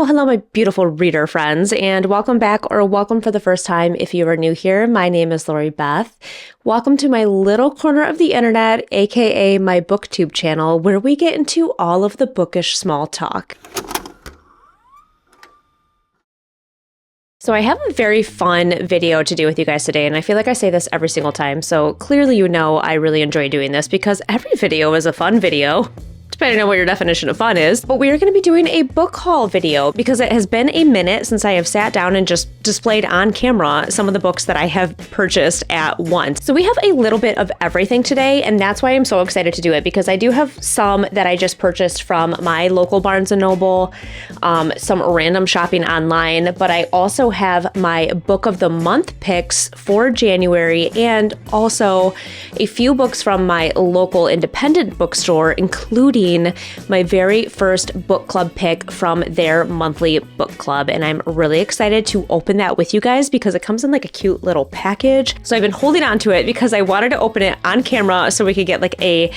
Well, hello, my beautiful reader friends, and welcome back, or welcome for the first time if you are new here. My name is Lori Beth. Welcome to my little corner of the internet, aka my booktube channel, where we get into all of the bookish small talk. So I have a very fun video to do with you guys today, and I feel like I say this every single time, so clearly you know I really enjoy doing this because every video is a fun video, depending on what your definition of fun is. But we are going to be doing a book haul video because it has been a minute since I have sat down and just displayed on camera some of the books that I have purchased at once. So we have a little bit of everything today, and that's why I'm so excited to do it, because I do have some that I just purchased from my local Barnes & Noble, some random shopping online, but I also have my book of the month picks for January, and also a few books from my local independent bookstore, including my very first book club pick from their monthly book club. And I'm really excited to open that with you guys because it comes in like a cute little package. So I've been holding on to it because I wanted to open it on camera so we could get like a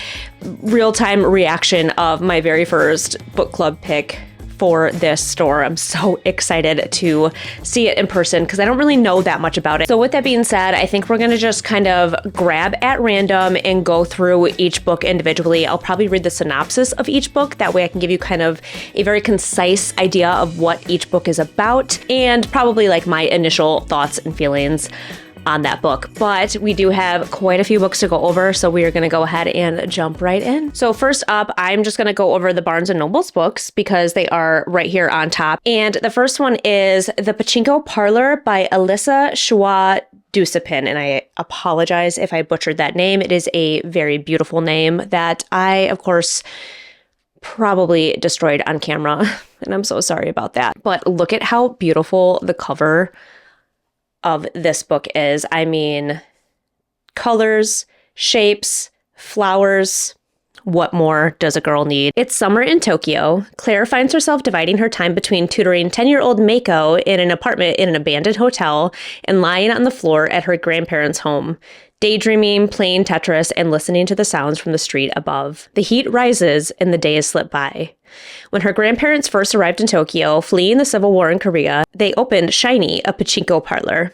real-time reaction of my very first book club pick for this store. I'm so excited to see it in person because I don't really know that much about it. So with that being said, I think we're going to just kind of grab at random and go through each book individually. I'll probably read the synopsis of each book. That way I can give you kind of a very concise idea of what each book is about and probably like my initial thoughts and feelings on that book. But we do have quite a few books to go over, so we are going to go ahead and jump right in. So first up, I'm just going to go over the Barnes & Noble's books because they are right here on top. And the first one is The Pachinko Parlor by Alyssa Schwa Dusipin, and I apologize if I butchered that name. It is a very beautiful name that I, of course, probably destroyed on camera, and I'm so sorry about that. But look at how beautiful the cover of this book is. I mean, colors, shapes, flowers. What more does a girl need? It's summer in Tokyo. Claire finds herself dividing her time between tutoring 10-year-old Mako in an apartment in an abandoned hotel and lying on the floor at her grandparents' home, daydreaming, playing Tetris, and listening to the sounds from the street above. The heat rises and the days slip by. When her grandparents first arrived in Tokyo, fleeing the civil war in Korea, they opened Shiny, a pachinko parlor.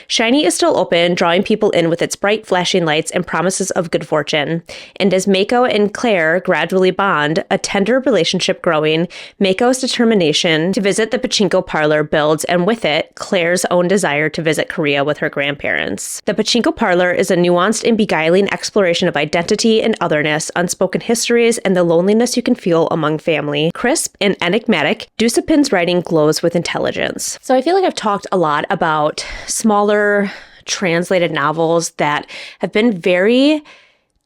Shiny is still open, drawing people in with its bright flashing lights and promises of good fortune. And as Mako and Claire gradually bond, a tender relationship growing, Mako's determination to visit the pachinko parlor builds, and with it, Claire's own desire to visit Korea with her grandparents. The Pachinko Parlor is a nuanced and beguiling exploration of identity and otherness, unspoken histories, and the loneliness you can feel among family. Crisp and enigmatic, Dusipin's writing glows with intelligence. So I feel like I've talked a lot about smaller translated novels that have been very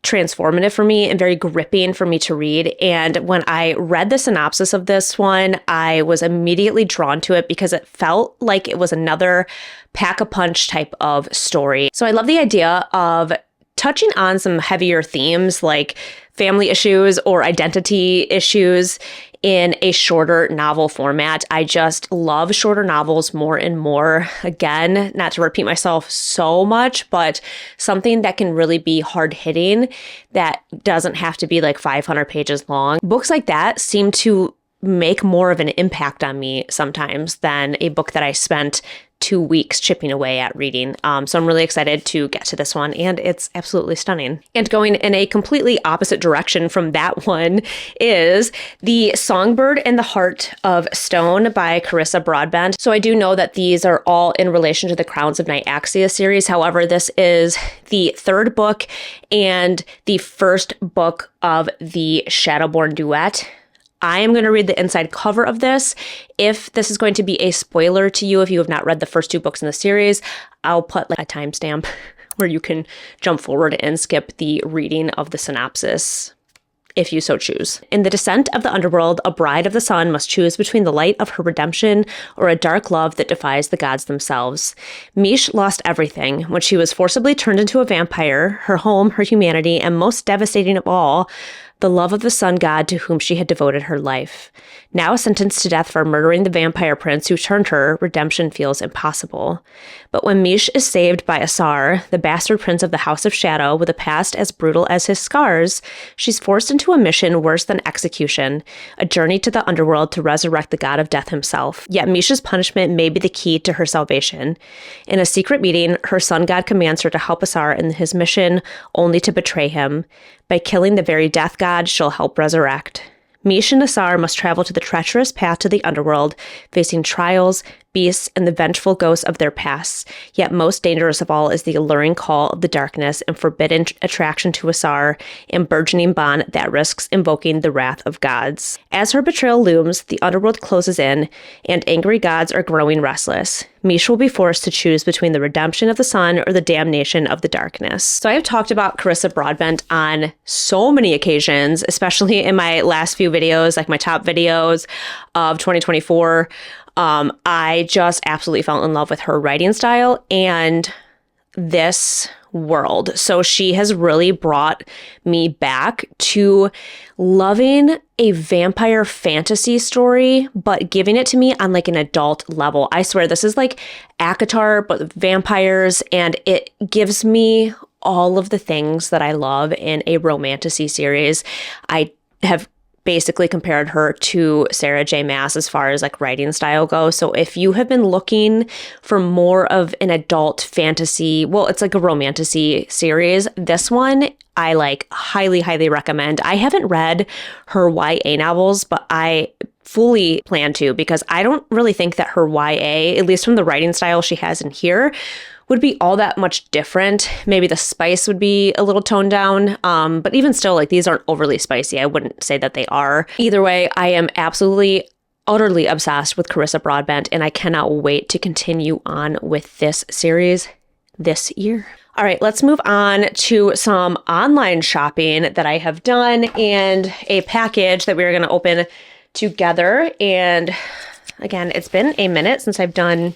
transformative for me and very gripping for me to read. And when I read the synopsis of this one, I was immediately drawn to it because it felt like it was another pack-a-punch type of story. So I love the idea of touching on some heavier themes like family issues or identity issues in a shorter novel format. I just love shorter novels more and more. Again, not to repeat myself so much, but something that can really be hard-hitting that doesn't have to be like 500 pages long. Books like that seem to make more of an impact on me sometimes than a book that I spent 2 weeks chipping away at reading. So I'm really excited to get to this one, and it's absolutely stunning. And going in a completely opposite direction from that one is The Songbird and the Heart of Stone by Carissa Broadbent. So I do know that these are all in relation to the Crowns of Nyaxia series. However, this is the third book and the first book of the Shadowborn duet. I am going to read the inside cover of this. If this is going to be a spoiler to you, if you have not read the first two books in the series, I'll put like a timestamp where you can jump forward and skip the reading of the synopsis if you so choose. In the descent of the underworld, a bride of the sun must choose between the light of her redemption or a dark love that defies the gods themselves. Mish lost everything when she was forcibly turned into a vampire, her home, her humanity, and most devastating of all, the love of the sun god to whom she had devoted her life. Now sentenced to death for murdering the vampire prince who turned her, redemption feels impossible. But when Mish is saved by Asar, the bastard prince of the House of Shadow with a past as brutal as his scars, she's forced into a mission worse than execution, a journey to the underworld to resurrect the god of death himself. Yet Mish's punishment may be the key to her salvation. In a secret meeting, her sun god commands her to help Asar in his mission, only to betray him. By killing the very death god, she'll help resurrect. Mish and Asar must travel to the treacherous path to the underworld, facing trials, beasts, and the vengeful ghosts of their pasts. Yet most dangerous of all is the alluring call of the darkness and forbidden attraction to Asar, and burgeoning bond that risks invoking the wrath of gods. As her betrayal looms, the underworld closes in, and angry gods are growing restless. Mish will be forced to choose between the redemption of the sun or the damnation of the darkness. So I have talked about Carissa Broadbent on so many occasions, especially in my last few videos, like my top videos of 2024. I just absolutely fell in love with her writing style and this world. So she has really brought me back to loving a vampire fantasy story, but giving it to me on like an adult level. I swear this is like ACOTAR, but with vampires, and it gives me all of the things that I love in a romantasy series. I have basically compared her to Sarah J. Maas as far as like writing style goes. So if you have been looking for more of an adult fantasy, well, it's like a romantasy series, this one I like highly, highly recommend. I haven't read her YA novels, but I fully plan to, because I don't really think that her YA, at least from the writing style she has in here, would be all that much different. Maybe the spice would be a little toned down, but even still, like, these aren't overly spicy. I wouldn't say that they are. Either way, I am absolutely, utterly obsessed with Carissa Broadbent, and I cannot wait to continue on with this series this year. All right, let's move on to some online shopping that I have done and a package that we're going to open together. And again, it's been a minute since I've done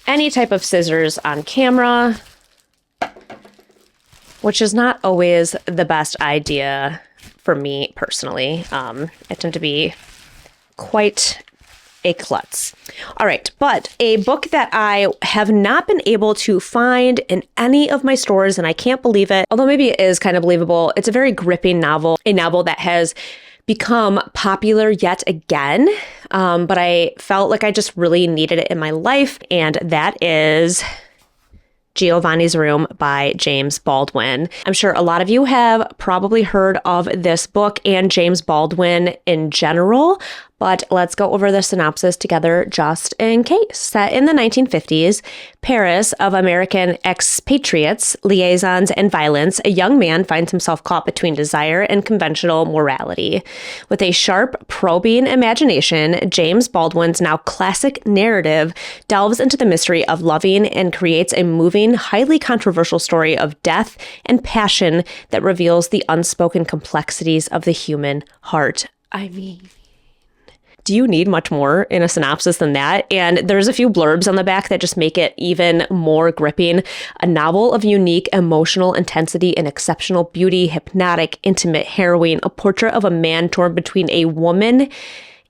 any type of scissors on camera, which is not always the best idea for me personally. I tend to be quite a klutz. All right, but a book that I have not been able to find in any of my stores, and I can't believe it, although maybe it is kind of believable. It's a very gripping novel, a novel that has become popular yet again, but I felt like I just really needed it in my life, and that is Giovanni's Room by James Baldwin. I'm sure a lot of you have probably heard of this book and James Baldwin in general, but let's go over the synopsis together just in case. Set in the 1950s, Paris of American expatriates, liaisons, and violence, a young man finds himself caught between desire and conventional morality. With a sharp, probing imagination, James Baldwin's now classic narrative delves into the mystery of loving and creates a moving, highly controversial story of death and passion that reveals the unspoken complexities of the human heart. I mean, do you need much more in a synopsis than that? And there's a few blurbs on the back that just make it even more gripping. A novel of unique emotional intensity and exceptional beauty, hypnotic, intimate, harrowing, a portrait of a man torn between a woman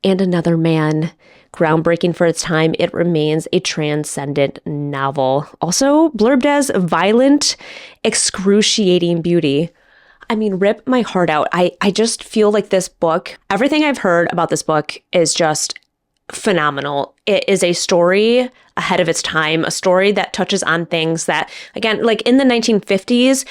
and another man. Groundbreaking for its time, it remains a transcendent novel. Also blurbed as violent, excruciating beauty. I mean, rip my heart out. I just feel like this book, everything I've heard about this book is just phenomenal. It is a story ahead of its time, a story that touches on things that, again, like in the 1950s,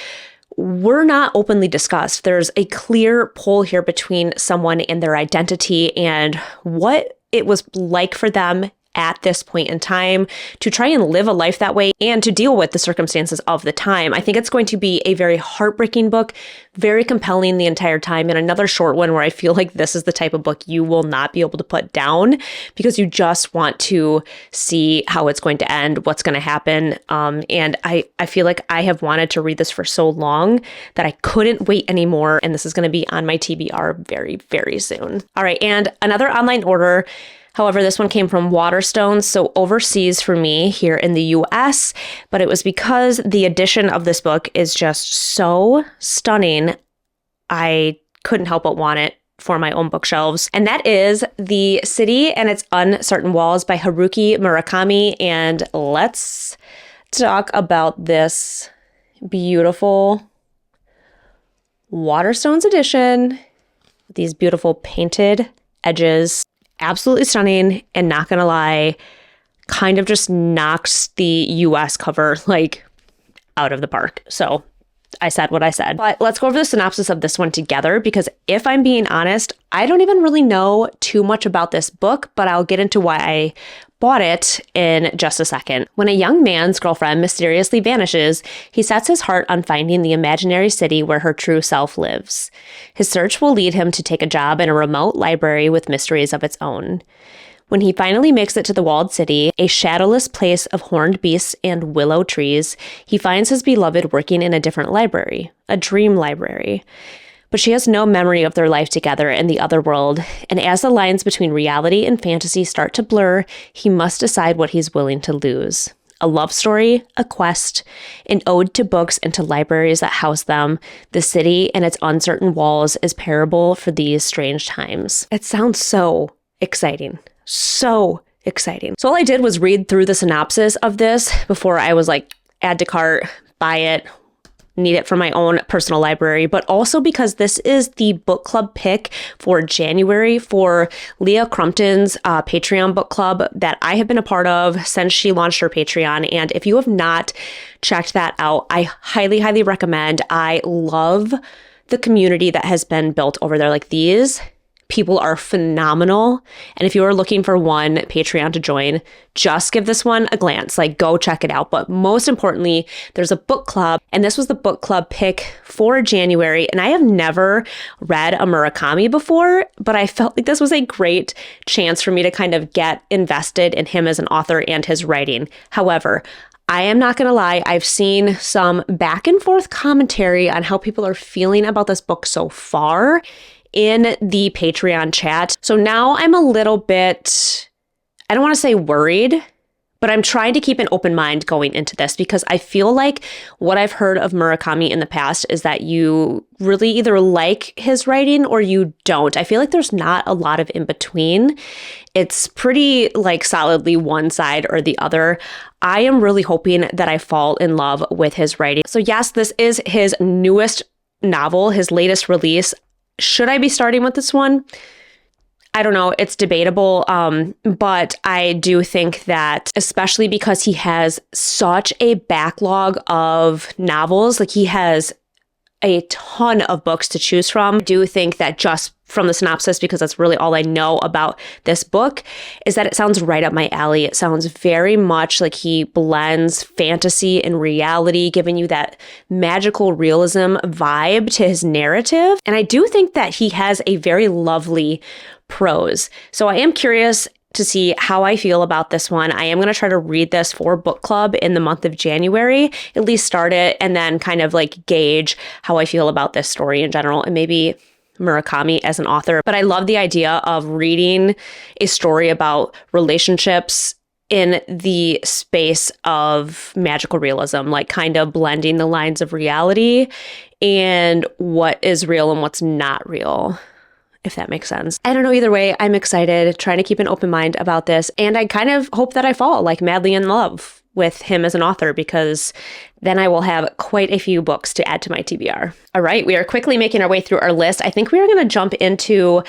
were not openly discussed. There's a clear pull here between someone and their identity and what it was like for them at this point in time to try and live a life that way and to deal with the circumstances of the time. I think it's going to be a very heartbreaking book, very compelling the entire time, and another short one where I feel like this is the type of book you will not be able to put down because you just want to see how it's going to end, what's going to happen. And I feel like I have wanted to read this for so long that I couldn't wait anymore, and this is going to be on my TBR very, very soon. All right, and another online order. However, this one came from Waterstones, so overseas for me here in the US, but it was because the edition of this book is just so stunning. I couldn't help but want it for my own bookshelves. And that is The City and Its Uncertain Walls by Haruki Murakami. And let's talk about this beautiful waterstones edition. These beautiful painted edges. Absolutely stunning, and not gonna lie, kind of just knocks the US cover like out of the park. So I said what I said. But let's go over the synopsis of this one together, because if I'm being honest, I don't even really know too much about this book, but I'll get into why I bought it in just a second. When a young man's girlfriend mysteriously vanishes, he sets his heart on finding the imaginary city where her true self lives. His search will lead him to take a job in a remote library with mysteries of its own. When he finally makes it to the walled city, a shadowless place of horned beasts and willow trees, he finds his beloved working in a different library, a dream library. But she has no memory of their life together in the other world, and as the lines between reality and fantasy start to blur, he must decide what he's willing to lose. A love story, a quest, an ode to books and to libraries that house them, the city and its uncertain walls is parable for these strange times. It sounds so exciting. So exciting. So all I did was read through the synopsis of this before I was like, add to cart, buy it, need it for my own personal library, but also because this is the book club pick for January for Leah Crumpton's Patreon book club that I have been a part of since she launched her Patreon. And if you have not checked that out, I highly, highly recommend. I love the community that has been built over there. Like, these people are phenomenal. And if you are looking for one Patreon to join, just give this one a glance. Like, go check it out. But most importantly, there's a book club, and this was the book club pick for January. And I have never read a Murakami before, but I felt like this was a great chance for me to kind of get invested in him as an author and his writing. However, I am not going to lie, I've seen some back and forth commentary on how people are feeling about this book so far in the Patreon chat. So now I'm a little bit, I don't want to say worried, but I'm trying to keep an open mind going into this, because I feel like what I've heard of Murakami in the past is that you really either like his writing or you don't. I feel like there's not a lot of in between. It's pretty like solidly one side or the other. I am really hoping that I fall in love with his writing. So yes, this is his newest novel, his latest release. Should I be starting with this one? I don't know. It's debatable. But I do think that, especially because he has such a backlog of novels, like he has a ton of books to choose from. I do think that just from the synopsis, because that's really all I know about this book, is that it sounds right up my alley. It sounds very much like he blends fantasy and reality, giving you that magical realism vibe to his narrative. And I do think that he has a very lovely prose. So I am curious to see how I feel about this one. I am going to try to read this for book club in the month of January, at least start it, and then kind of like gauge how I feel about this story in general, and maybe Murakami as an author. But I love the idea of reading a story about relationships in the space of magical realism, like kind of blending the lines of reality and what is real and what's not real, if that makes sense. I don't know. Either way, I'm excited, trying to keep an open mind about this. And I kind of hope that I fall like madly in love with him as an author, because then I will have quite a few books to add to my TBR. All right, we are quickly making our way through our list. I think we are going to jump into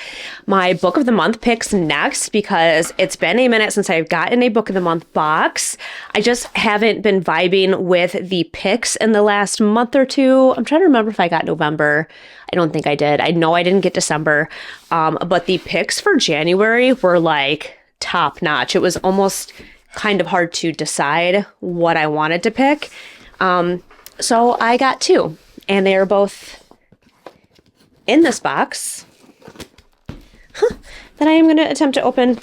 my book of the month picks next, because it's been a minute since I've gotten a book of the month box. I just haven't been vibing with the picks in the last month or two. I'm trying to remember if I got November. I don't think I did. I know I didn't get December, but the picks for January were like top notch. It was almost kind of hard to decide what I wanted to pick. So I got two, and they are both in this box that I am going to attempt to open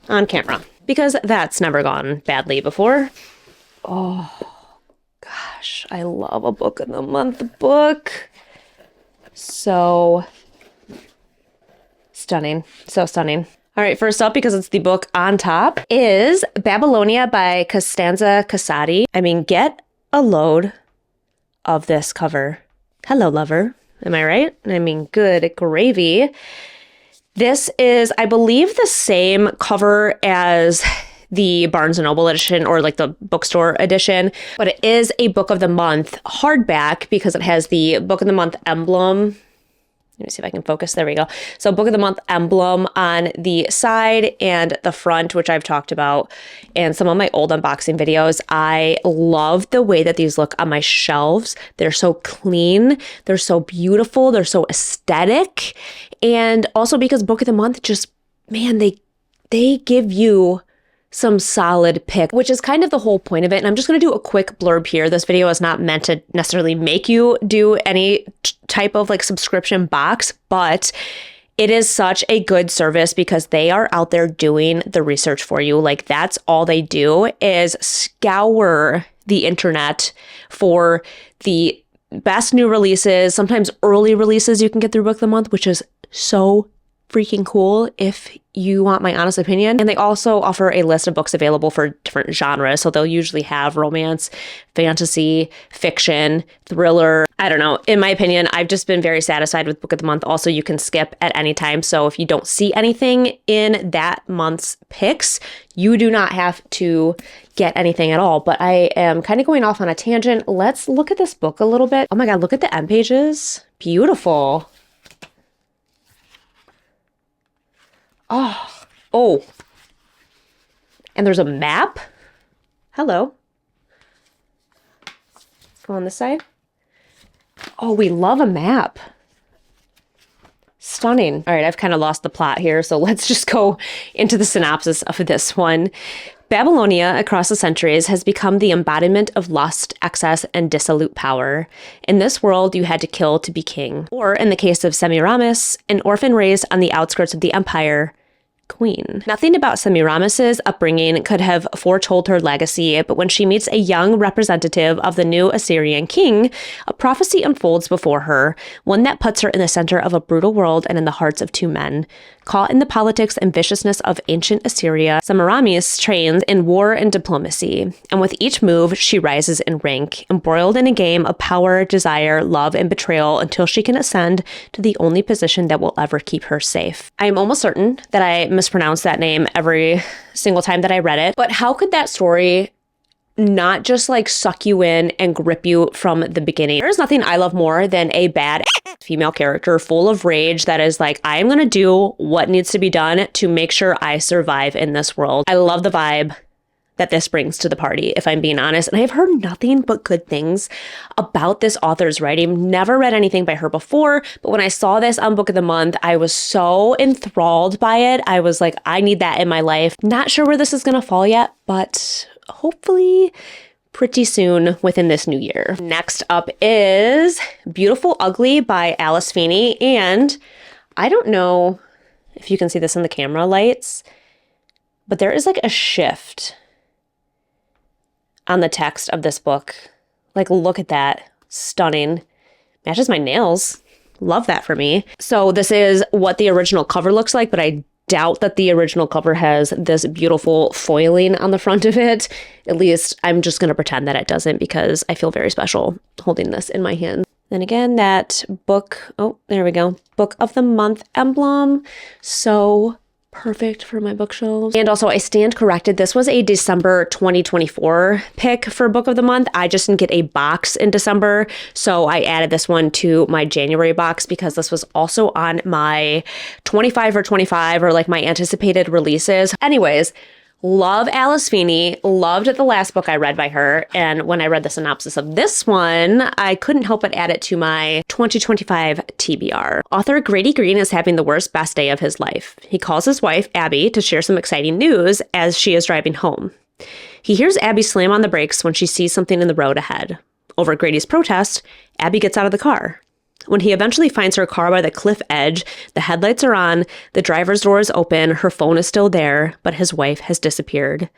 on camera, because that's never gone badly before. Oh gosh, I love a book of the month book. So stunning. So stunning. All right, first up, because it's the book on top, is Babylonia by Costanza Casati. I mean, get a load of this cover. Hello, lover. Am I right? I mean, good gravy. This is, I believe, the same cover as the Barnes & Noble edition or like the bookstore edition, but it is a Book of the Month hardback because it has the Book of the Month emblem. Let me see if I can focus. There we go. So Book of the Month emblem on the side and the front, which I've talked about in some of my old unboxing videos. I love the way that these look on my shelves. They're so clean. They're so beautiful. They're so aesthetic. And also because Book of the Month just, man, they give you some solid pick, which is kind of the whole point of it. And I'm just going to do a quick blurb here. This video is not meant to necessarily make you do any type of like subscription box, but it is such a good service because they are out there doing the research for you. Like that's all they do is scour the internet for the best new releases, sometimes early releases you can get through Book of the Month, which is so freaking cool if you want my honest opinion. And they also offer a list of books available for different genres. So they'll usually have romance, fantasy, fiction, thriller. I don't know. In my opinion, I've just been very satisfied with Book of the Month. Also, you can skip at any time. So if you don't see anything in that month's picks, you do not have to get anything at all. But I am kind of going off on a tangent. Let's look at this book a little bit. Oh my God, look at the end pages. Beautiful. Oh, and there's a map. Hello. Go on this side. Oh, we love a map. Stunning. All right, I've kind of lost the plot here, so let's just go into the synopsis of this one. Babylonia, across the centuries, has become the embodiment of lust, excess, and dissolute power. In this world, you had to kill to be king. Or, in the case of Semiramis, an orphan raised on the outskirts of the empire, queen. Nothing about Semiramis's upbringing could have foretold her legacy, but when she meets a young representative of the new Assyrian king, a prophecy unfolds before her, one that puts her in the center of a brutal world and in the hearts of two men. Caught in the politics and viciousness of ancient Assyria, Semiramis trains in war and diplomacy, and with each move, she rises in rank, embroiled in a game of power, desire, love, and betrayal until she can ascend to the only position that will ever keep her safe. I am almost certain that I mispronounced that name every single time that I read it, but how could that story not just like suck you in and grip you from the beginning? There's nothing I love more than a bad female character full of rage that is like, I am going to do what needs to be done to make sure I survive in this world. I love the vibe that this brings to the party, if I'm being honest. And I've heard nothing but good things about this author's writing. Never read anything by her before, but when I saw this on Book of the Month, I was so enthralled by it. I was like, I need that in my life. Not sure where this is going to fall yet, but hopefully pretty soon within this new year. Next up is Beautiful Ugly by Alice Feeney. And I don't know if you can see this in the camera lights, but there is like a shift on the text of this book. Like, look at that. Stunning. Matches my nails. Love that for me. So this is what the original cover looks like, but I doubt that the original cover has this beautiful foiling on the front of it. At least I'm just going to pretend that it doesn't because I feel very special holding this in my hand. Then again, that book, oh, there we go. Book of the Month emblem. So perfect for my bookshelves. And also, I stand corrected. This was a December 2024 pick for Book of the Month. I just didn't get a box in December, so I added this one to my January box because this was also on my 25 for 25 or like my anticipated releases. Anyways, love Alice Feeney, loved the last book I read by her, and when I read the synopsis of this one, I couldn't help but add it to my 2025 TBR. Author Grady Green is having the worst best day of his life. He calls his wife, Abby, to share some exciting news as she is driving home. He hears Abby slam on the brakes when she sees something in the road ahead. Over Grady's protest, Abby gets out of the car. When he eventually finds her car by the cliff edge, the headlights are on, the driver's door is open, her phone is still there, but his wife has disappeared.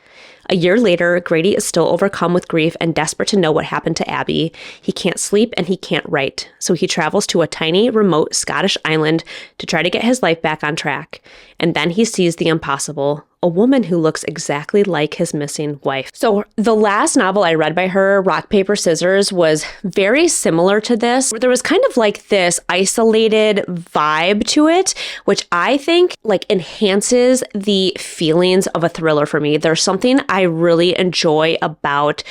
A year later, Grady is still overcome with grief and desperate to know what happened to Abby. He can't sleep and he can't write, so he travels to a tiny, remote Scottish island to try to get his life back on track. And then he sees the impossible. a woman who looks exactly like his missing wife. So the last novel I read by her, Rock, Paper, Scissors, was very similar to this. There was kind of like this isolated vibe to it, which I think like enhances the feelings of a thriller for me. There's something I really enjoy about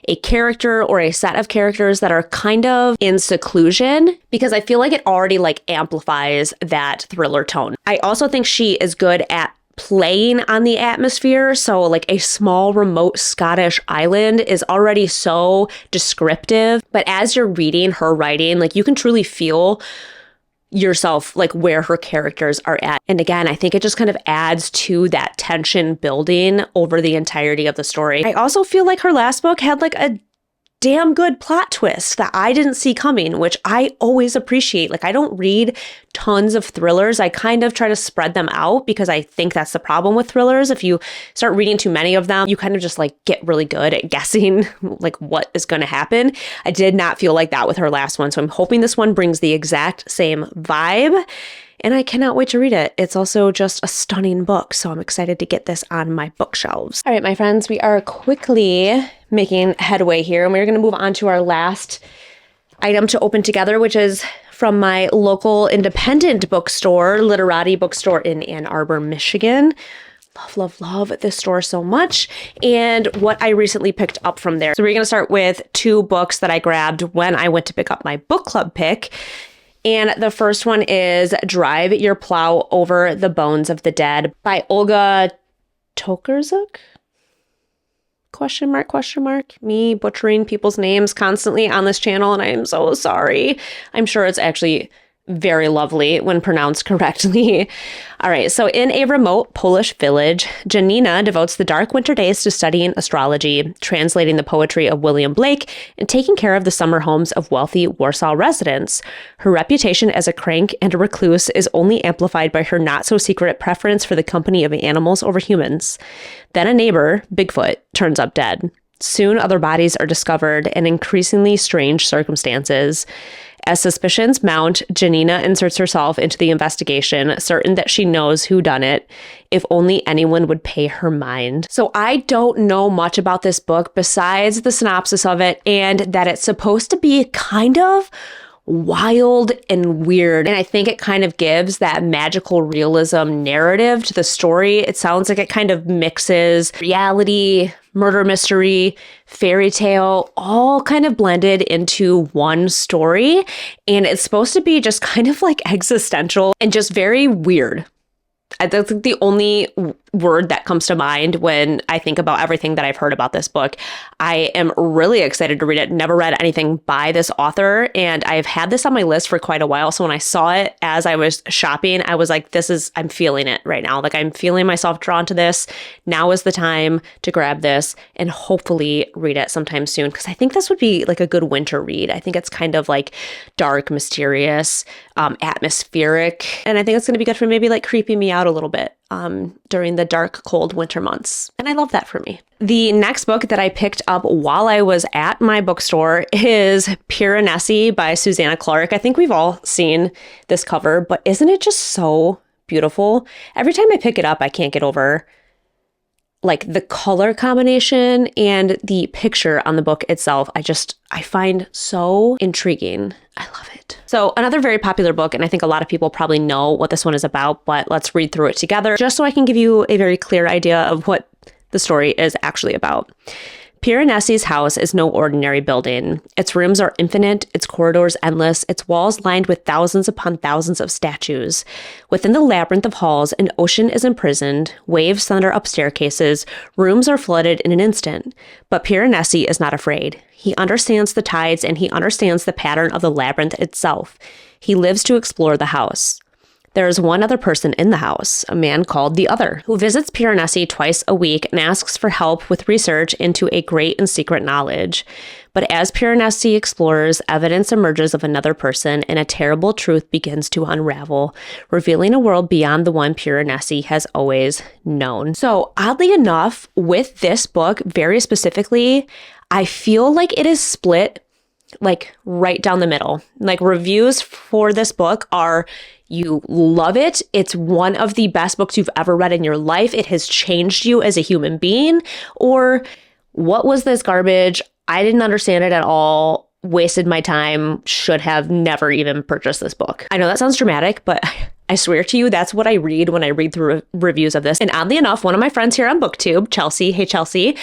a character or a set of characters that are kind of in seclusion, because I feel like it already like amplifies that thriller tone. I also think she is good at playing on the atmosphere. So like a small remote Scottish island is already so descriptive, but as you're reading her writing, like you can truly feel yourself like where her characters are at. And again, I think it just kind of adds to that tension building over the entirety of the story. I also feel like her last book had like a damn good plot twist that I didn't see coming, which I always appreciate. Like I don't read tons of thrillers. I kind of try to spread them out because I think that's the problem with thrillers. If you start reading too many of them, you kind of just like get really good at guessing like what is going to happen. I did not feel like that with her last one. So I'm hoping this one brings the exact same vibe. And I cannot wait to read it. It's also just a stunning book, so I'm excited to get this on my bookshelves. All right, my friends, we are quickly making headway here, and we're going to move on to our last item to open together, which is from my local independent bookstore, Literati bookstore in Ann Arbor, Michigan. Love this store so much, and what I recently picked up from there. So we're going to start with two books that I grabbed when I went to pick up my book club pick. And the first one is Drive Your Plow Over the Bones of the Dead by Olga Tokarczuk? Question mark. Me butchering people's names constantly on this channel, and I am so sorry. I'm sure it's actually very lovely when pronounced correctly. All right, so in a remote Polish village, Janina devotes the dark winter days to studying astrology, translating the poetry of William Blake, and taking care of the summer homes of wealthy Warsaw residents. Her reputation as a crank and a recluse is only amplified by her not-so-secret preference for the company of animals over humans. Then a neighbor, Bigfoot, turns up dead. Soon other bodies are discovered in increasingly strange circumstances. As suspicions mount, Janina inserts herself into the investigation, certain that she knows who done it, if only anyone would pay her mind. So I don't know much about this book besides the synopsis of it and that it's supposed to be kind of wild and weird. And I think it kind of gives that magical realism narrative to the story. It sounds like it kind of mixes reality, murder mystery, fairy tale, all kind of blended into one story. And it's supposed to be just kind of like existential and just very weird. That's the only word that comes to mind when I think about everything that I've heard about this book. I am really excited to read it. Never read anything by this author, and I've had this on my list for quite a while. So when I saw it as I was shopping, I was like, I'm feeling it right now. Like I'm feeling myself drawn to this. Now is the time to grab this and hopefully read it sometime soon, because I think this would be like a good winter read. I think it's kind of like dark, mysterious, atmospheric, and I think it's going to be good for maybe like creeping me out a little bit during the dark, cold winter months. And I love that for me. The next book that I picked up while I was at my bookstore is Piranesi by Susanna Clark. I think we've all seen this cover, but isn't it just so beautiful? Every time I pick it up, I can't get over like the color combination and the picture on the book itself. I find so intriguing. I love it. So another very popular book, and I think a lot of people probably know what this one is about, but let's read through it together just so I can give you a very clear idea of what the story is actually about. Piranesi's house is no ordinary building. Its rooms are infinite, its corridors endless, its walls lined with thousands upon thousands of statues. Within the labyrinth of halls, an ocean is imprisoned, waves thunder up staircases, rooms are flooded in an instant. But Piranesi is not afraid. He understands the tides and he understands the pattern of the labyrinth itself. He lives to explore the house. There is one other person in the house, a man called the Other, who visits Piranesi twice a week and asks for help with research into a great and secret knowledge. But as Piranesi explores, evidence emerges of another person and a terrible truth begins to unravel, revealing a world beyond the one Piranesi has always known. So oddly enough, with this book, very specifically, I feel like it is split like right down the middle. Like reviews for this book are, you love it. It's one of the best books you've ever read in your life. It has changed you as a human being. Or what was this garbage? I didn't understand it at all. Wasted my time. Should have never even purchased this book. I know that sounds dramatic, but I swear to you, that's what I read when I read through reviews of this. And oddly enough, one of my friends here on BookTube, Chelsea, hey Chelsea,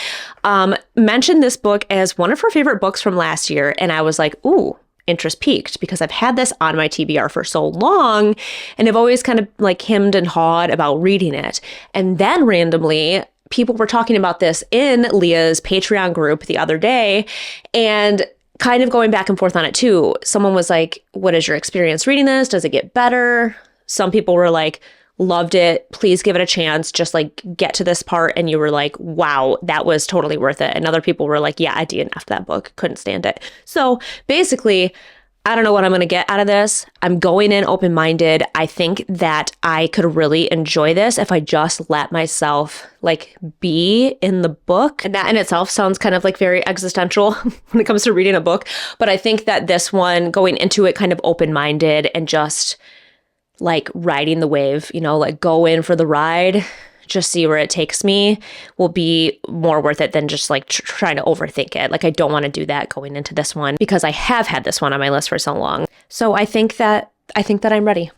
mentioned this book as one of her favorite books from last year. And I was like, ooh, interest peaked, because I've had this on my TBR for so long and I've always kind of like hemmed and hawed about reading it. And then randomly, people were talking about this in Leah's Patreon group the other day and kind of going back and forth on it too. Someone was like, what is your experience reading this? Does it get better? Some people were like, loved it. Please give it a chance. Just like get to this part. And you were like, wow, that was totally worth it. And other people were like, yeah, I DNF'd that book. Couldn't stand it. So basically, I don't know what I'm going to get out of this. I'm going in open-minded. I think that I could really enjoy this if I just let myself like be in the book. And that in itself sounds kind of like very existential when it comes to reading a book. But I think that this one, going into it kind of open-minded and just like riding the wave, you know, like go in for the ride, just see where it takes me, will be more worth it than just like trying to overthink it. Like I don't want to do that going into this one because I have had this one on my list for so long. So I think that I'm ready.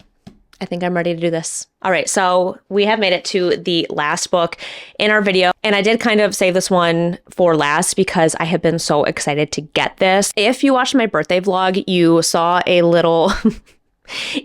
I think I'm ready to do this. All right, so we have made it to the last book in our video, and I did kind of save this one for last because I have been so excited to get this. If you watched my birthday vlog, you saw a little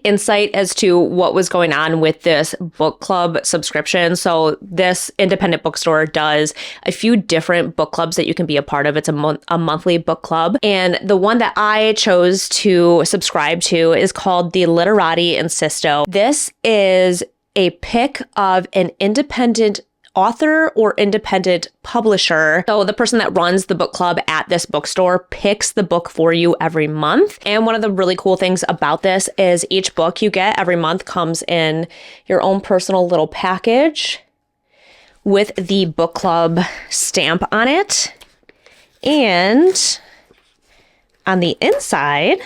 insight as to what was going on with this book club subscription. So this independent bookstore does a few different book clubs that you can be a part of. It's a monthly book club. And the one that I chose to subscribe to is called the Literati Insisto. This is a pick of an independent author or independent publisher. So the person that runs the book club at this bookstore picks the book for you every month. And one of the really cool things about this is each book you get every month comes in your own personal little package with the book club stamp on it. And on the inside,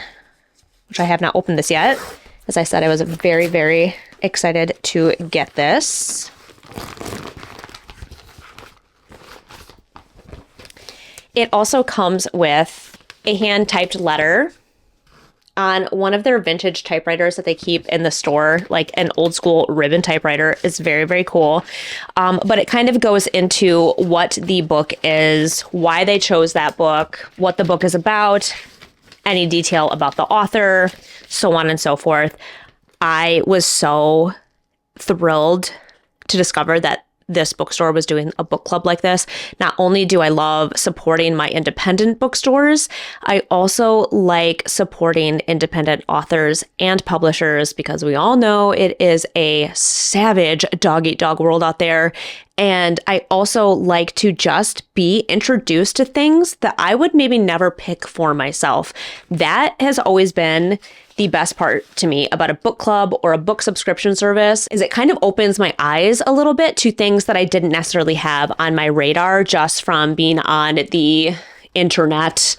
which I have not opened this yet, as I said, I was very, very excited to get this. It also comes with a hand-typed letter on one of their vintage typewriters that they keep in the store, like an old school ribbon typewriter. Is very, very cool. But it kind of goes into what the book is, why they chose that book, what the book is about, any detail about the author, so on and so forth. I was so thrilled to discover that this bookstore was doing a book club like this. Not only do I love supporting my independent bookstores, I also like supporting independent authors and publishers because we all know it is a savage dog-eat-dog world out there. And I also like to just be introduced to things that I would maybe never pick for myself. That has always been the best part to me about a book club or a book subscription service, is it kind of opens my eyes a little bit to things that I didn't necessarily have on my radar just from being on the internet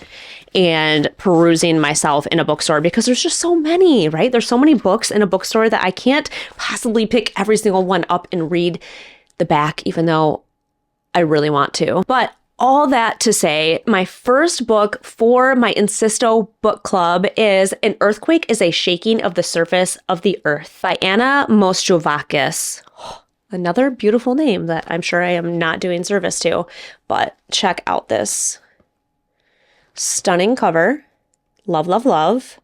and perusing myself in a bookstore, because there's just so many, right? There's so many books in a bookstore that I can't possibly pick every single one up and read the back, even though I really want to. But all that to say, my first book for my Insisto book club is An Earthquake is a Shaking of the Surface of the Earth by Anna Moschovakis. Another beautiful name that I'm sure I am not doing service to, but check out this stunning cover. Love, love, love.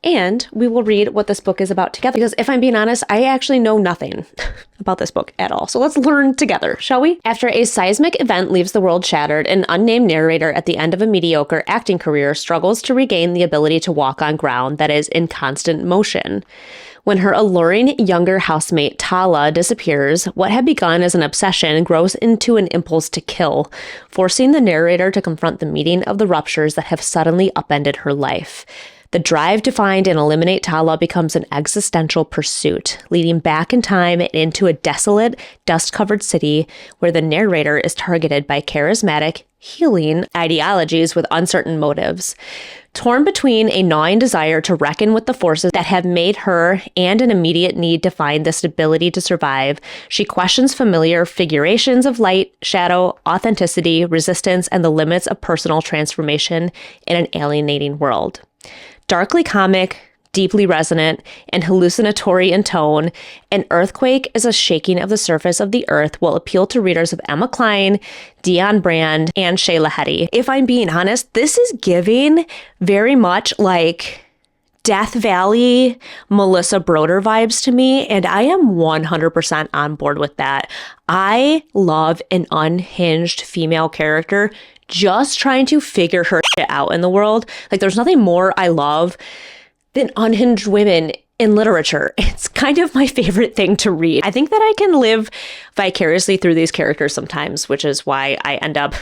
And we will read what this book is about together. Because if I'm being honest, I actually know nothing about this book at all. So let's learn together, shall we? After a seismic event leaves the world shattered, an unnamed narrator at the end of a mediocre acting career struggles to regain the ability to walk on ground that is in constant motion. When her alluring younger housemate Tala disappears, what had begun as an obsession grows into an impulse to kill, forcing the narrator to confront the meaning of the ruptures that have suddenly upended her life. The drive to find and eliminate Tala becomes an existential pursuit, leading back in time and into a desolate, dust-covered city where the narrator is targeted by charismatic, healing ideologies with uncertain motives. Torn between a gnawing desire to reckon with the forces that have made her and an immediate need to find the stability to survive, she questions familiar figurations of light, shadow, authenticity, resistance, and the limits of personal transformation in an alienating world. Darkly comic, deeply resonant, and hallucinatory in tone, An Earthquake is a Shaking of the Surface of the Earth will appeal to readers of Emma Cline, Dion Brand, and Shayla Hetty. If I'm being honest, this is giving very much like Death Valley, Melissa Broder vibes to me, and I am 100% on board with that. I love an unhinged female character just trying to figure her shit out in the world. Like, there's nothing more I love than unhinged women in literature. It's kind of my favorite thing to read. I think that I can live vicariously through these characters sometimes, which is why I end up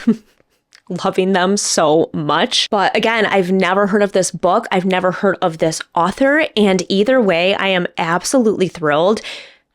loving them so much. But again, I've never heard of this book. I've never heard of this author. And either way, I am absolutely thrilled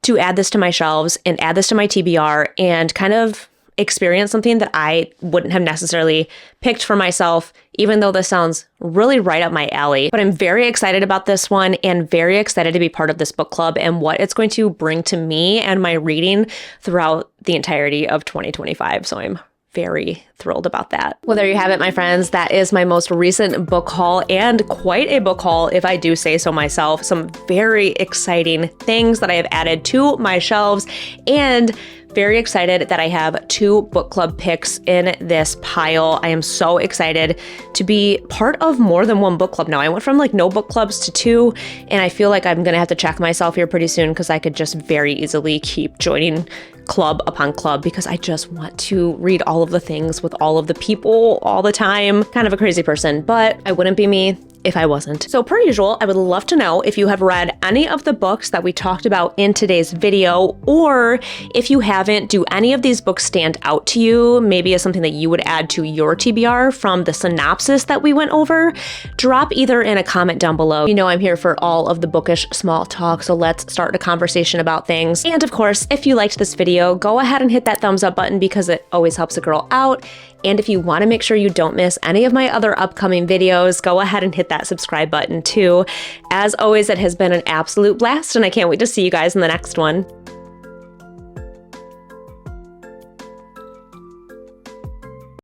to add this to my shelves and add this to my TBR and kind of experience something that I wouldn't have necessarily picked for myself, even though this sounds really right up my alley. But I'm very excited about this one and very excited to be part of this book club and what it's going to bring to me and my reading throughout the entirety of 2025. So I'm very thrilled about that. Well, there you have it, my friends. That is my most recent book haul, and quite a book haul if I do say so myself. Some very exciting things that I have added to my shelves, and very excited that I have 2 book club picks in this pile. I am so excited to be part of more than one book club now. I went from like no book clubs to 2, and I feel like I'm gonna have to check myself here pretty soon because I could just very easily keep joining club upon club because I just want to read all of the things with all of the people all the time. Kind of a crazy person, but I wouldn't be me if I wasn't. So per usual, I would love to know if you have read any of the books that we talked about in today's video, or if you haven't, do any of these books stand out to you? Maybe as something that you would add to your TBR from the synopsis that we went over? Drop either in a comment down below. You know I'm here for all of the bookish small talk, so let's start a conversation about things. And of course, if you liked this video, go ahead and hit that thumbs up button because it always helps a girl out. And if you want to make sure you don't miss any of my other upcoming videos, go ahead and hit that subscribe button too. As always, it has been an absolute blast, and I can't wait to see you guys in the next one.